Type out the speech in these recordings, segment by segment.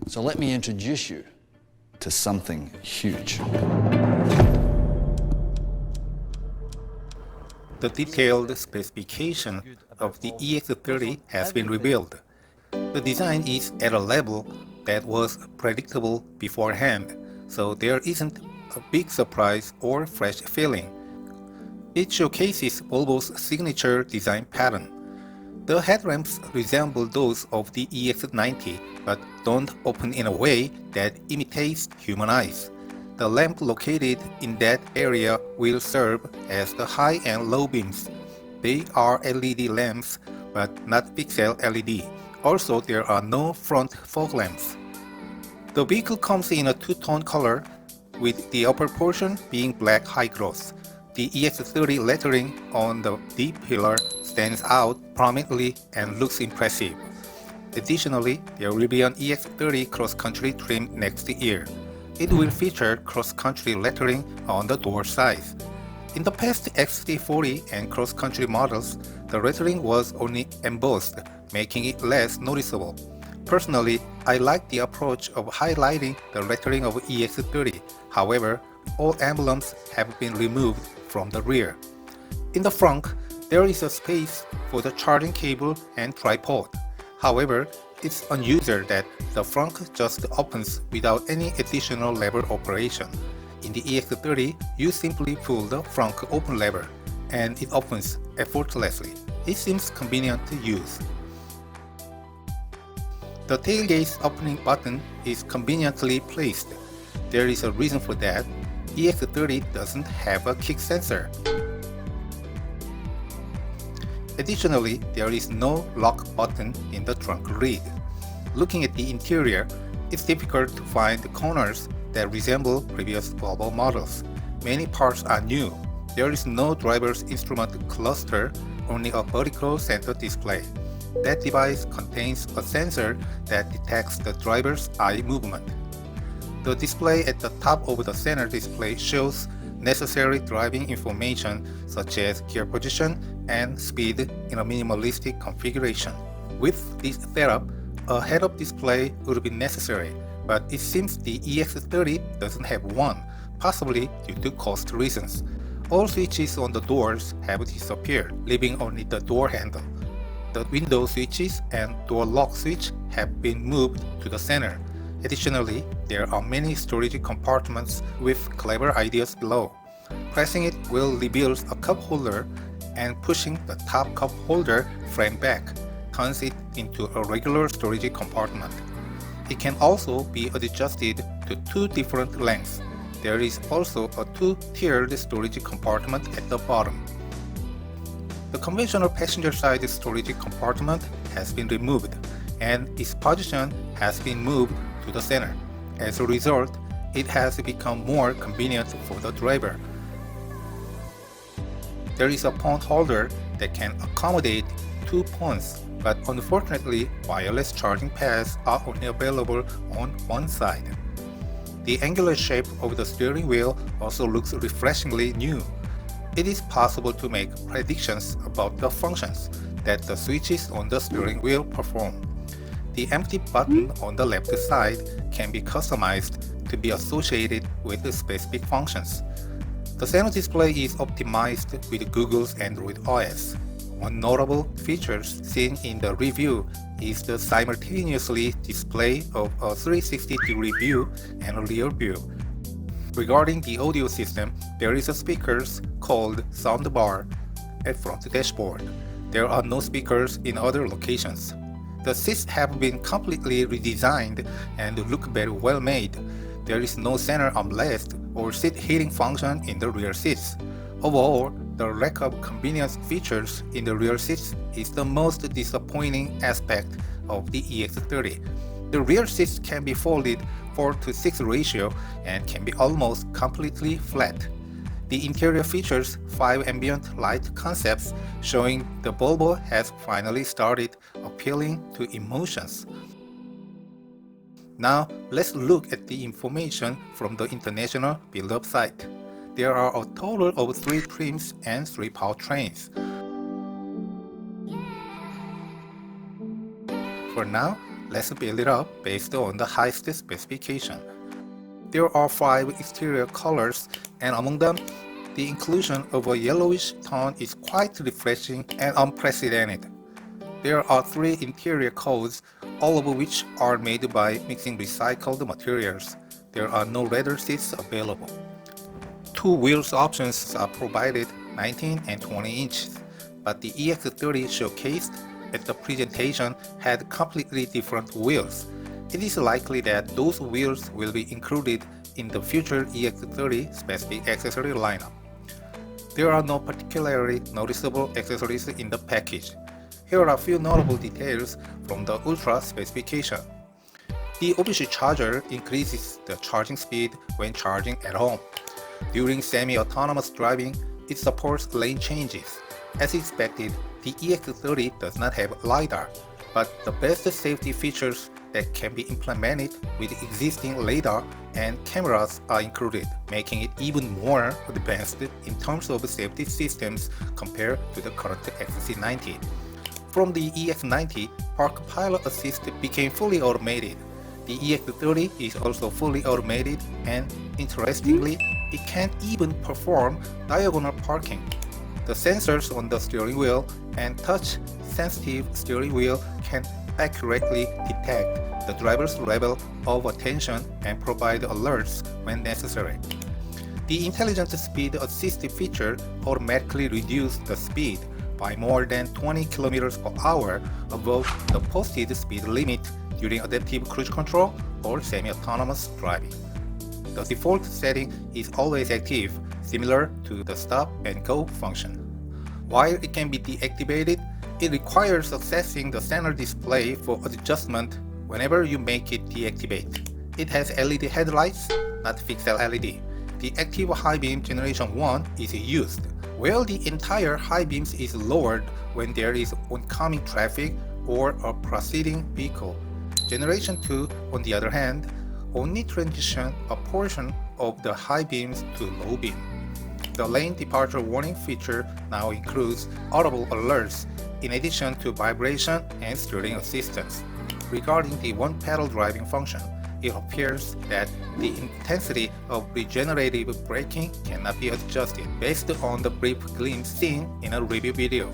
So let me introduce you to something huge. The detailed specification of the EX30 has been revealed. The design is at a level that was predictable beforehand, so there isn't a big surprise or fresh feeling. It showcases Volvo's signature design pattern. The headlamps resemble those of the EX90, but don't open in a way that imitates human eyes. The lamp located in that area will serve as the high and low beams. They are LED lamps, but not pixel LED. Also, there are no front fog lamps. The vehicle comes in a two-tone color, with the upper portion being black high gloss. The EX30 lettering on the D-pillar stands out prominently and looks impressive. Additionally, there will be an EX30 cross-country trim next year. It will feature cross-country lettering on the door sides. In the past XC40 and cross-country models, the lettering was only embossed, making it less noticeable. Personally, I like the approach of highlighting the lettering of EX30. However, all emblems have been removed from the rear. In the front, there is a space for the charging cable and tripod. However, it's unusual that the front just opens without any additional lever operation. In the EX30, you simply pull the front open lever, and it opens effortlessly. It seems convenient to use. The tailgate opening button is conveniently placed. There is a reason for that. EX30 doesn't have a kick sensor. Additionally, there is no lock button in the trunk lid. Looking at the interior, it's difficult to find corners that resemble previous Volvo models. Many parts are new. There is no driver's instrument cluster, only a vertical center display. That device contains a sensor that detects the driver's eye movement. The display at the top of the center display shows necessary driving information such as gear position and speed in a minimalistic configuration. With this setup, a head-up display would be necessary, but it seems the EX30 doesn't have one, possibly due to cost reasons. All switches on the doors have disappeared, leaving only the door handle. The window switches and door lock switch have been moved to the center. Additionally, there are many storage compartments with clever ideas below. Pressing it will reveal a cup holder, and pushing the top cup holder frame back turns it into a regular storage compartment. It can also be adjusted to two different lengths. There is also a two-tiered storage compartment at the bottom. The conventional passenger side storage compartment has been removed, and its position has been moved to the center. As a result, it has become more convenient for the driver. There is a phone holder that can accommodate two phones, but unfortunately, wireless charging pads are only available on one side. The angular shape of the steering wheel also looks refreshingly new. It is possible to make predictions about the functions that the switches on the steering wheel perform. The empty button on the left side can be customized to be associated with the specific functions. The center display is optimized with Google's Android OS. One notable feature seen in the review is the simultaneously display of a 360-degree view and a rear view. Regarding the audio system, there is a speakers called soundbar at front dashboard. There are no speakers in other locations. The seats have been completely redesigned and look very well made. There is no center armrest or seat heating function in the rear seats. Overall, the lack of convenience features in the rear seats is the most disappointing aspect of the EX30. The rear seats can be folded 4:6 ratio and can be almost completely flat. The interior features 5 ambient light concepts, showing the Volvo has finally started appealing to emotions. Now, let's look at the information from the international build-up site. There are a total of 3 trims and 3 powertrains. For now, let's build it up based on the highest specification. There are 5 exterior colors, and among them, the inclusion of a yellowish tone is quite refreshing and unprecedented. There are 3 interior codes, all of which are made by mixing recycled materials. There are no leather seats available. 2 wheels options are provided, 19 and 20 inches, but the EX30 showcased at the presentation had completely different wheels. It is likely that those wheels will be included in the future EX30 specific accessory lineup. There are no particularly noticeable accessories in the package. Here are a few notable details from the Ultra specification. The OBC charger increases the charging speed when charging at home. During semi-autonomous driving, it supports lane changes. As expected, the EX30 does not have LiDAR, but the best safety features that can be implemented with existing LiDAR and cameras are included, making it even more advanced in terms of safety systems compared to the current XC90. From the EX90, Park Pilot Assist became fully automated. The EX30 is also fully automated, and interestingly, it can even perform diagonal parking. The sensors on the steering wheel and touch-sensitive steering wheel can accurately detect the driver's level of attention and provide alerts when necessary. The Intelligent Speed Assist feature automatically reduces the speed by more than 20 km per hour above the posted speed limit during adaptive cruise control or semi-autonomous driving. The default setting is always active, similar to the stop and go function. While it can be deactivated, it requires accessing the center display for adjustment whenever you make it deactivate. It has LED headlights, not fixed LED. The active high beam generation 1 is used, where the entire high beams is lowered when there is oncoming traffic or a proceeding vehicle. Generation 2, on the other hand, only transition a portion of the high beams to low beam. The lane departure warning feature now includes audible alerts in addition to vibration and steering assistance. Regarding the one-pedal driving function, it appears that the intensity of regenerative braking cannot be adjusted based on the brief glimpse seen in a review video.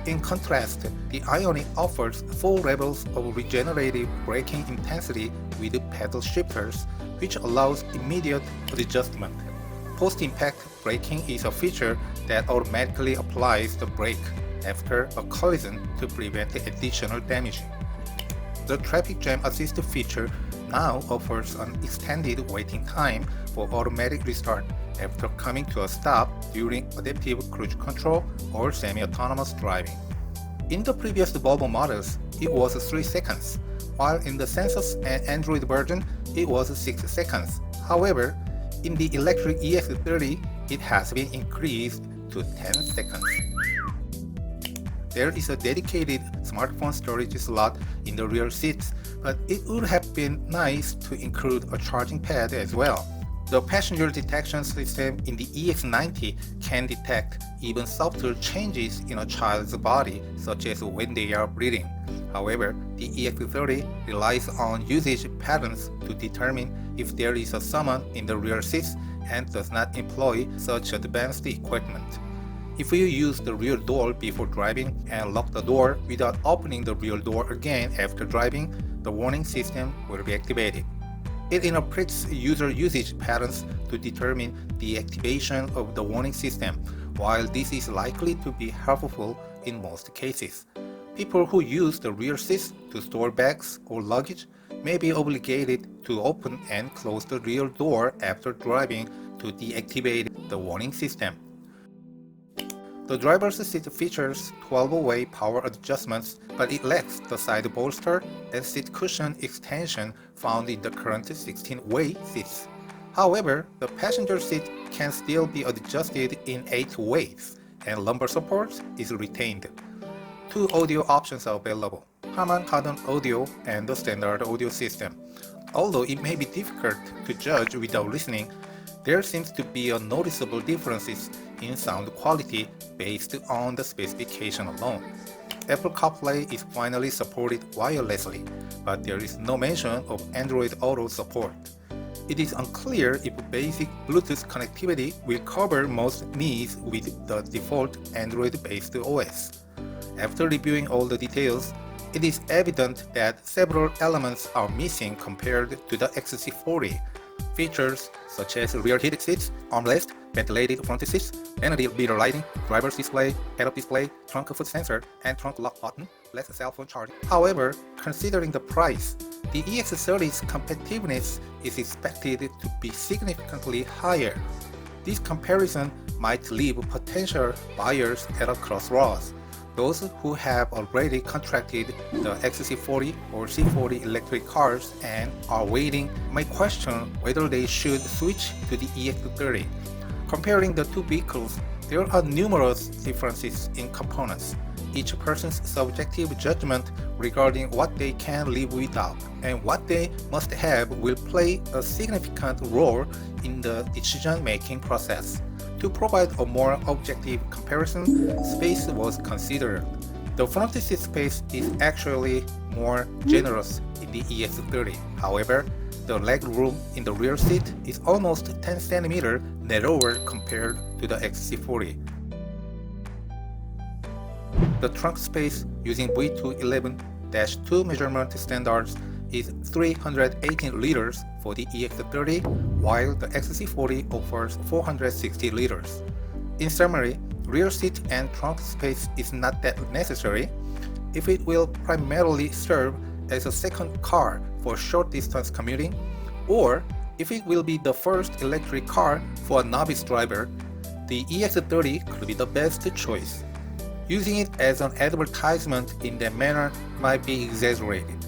In contrast, the Ioniq offers 4 levels of regenerative braking intensity with pedal shifters, which allows immediate adjustment. Post-impact braking is a feature that automatically applies the brake after a collision to prevent additional damage. The Traffic Jam Assist feature now offers an extended waiting time for automatic restart after coming to a stop during adaptive cruise control or semi-autonomous driving. In the previous Volvo models, it was 3 seconds, while in the Sensus and Android version, it was 6 seconds. However, in the electric EX30, it has been increased to 10 seconds. There is a dedicated smartphone storage slot in the rear seats, but it would have been nice to include a charging pad as well. The passenger detection system in the EX90 can detect even subtle changes in a child's body, such as when they are breathing. However, the EX30 relies on usage patterns to determine if there is someone in the rear seats and does not employ such advanced equipment. If you use the rear door before driving and lock the door without opening the rear door again after driving, the warning system will be activated. It interprets user usage patterns to determine the activation of the warning system. While this is likely to be helpful in most cases, people who use the rear seats to store bags or luggage may be obligated to open and close the rear door after driving to deactivate the warning system. The driver's seat features 12-way power adjustments, but it lacks the side bolster and seat cushion extension found in the current 16-way seats. However, the passenger seat can still be adjusted in 8 ways, and lumbar support is retained. 2 audio options are available: Harman Kardon audio and the standard audio system. Although it may be difficult to judge without listening, there seems to be a noticeable differences in sound quality based on the specification alone. Apple CarPlay is finally supported wirelessly, but there is no mention of Android Auto support. It is unclear if basic Bluetooth connectivity will cover most needs with the default Android-based OS. After reviewing all the details, it is evident that several elements are missing compared to the XC40. Features such as rear heated seats, armrest, ventilated front seats, vanity mirror lighting, driver's display, head-up display, trunk foot sensor, and trunk lock button, less cell phone charging. However, considering the price, the EX30's competitiveness is expected to be significantly higher. This comparison might leave potential buyers at a crossroads. Those who have already contracted the XC40 or C40 electric cars and are waiting might question whether they should switch to the EX30. Comparing the two vehicles, there are numerous differences in components. Each person's subjective judgment regarding what they can live without and what they must have will play a significant role in the decision-making process. To provide a more objective comparison, space was considered. The front seat space is actually more generous in the EX30. However, the leg room in the rear seat is almost 10 cm narrower compared to the XC40. The trunk space using V211-2 measurement standards is 318 liters for the EX30, while the XC40 offers 460 liters. In summary, rear seat and trunk space is not that necessary if it will primarily serve as a second car for short-distance commuting, or if it will be the first electric car for a novice driver. The EX30 could be the best choice. Using it as an advertisement in that manner might be exaggerated.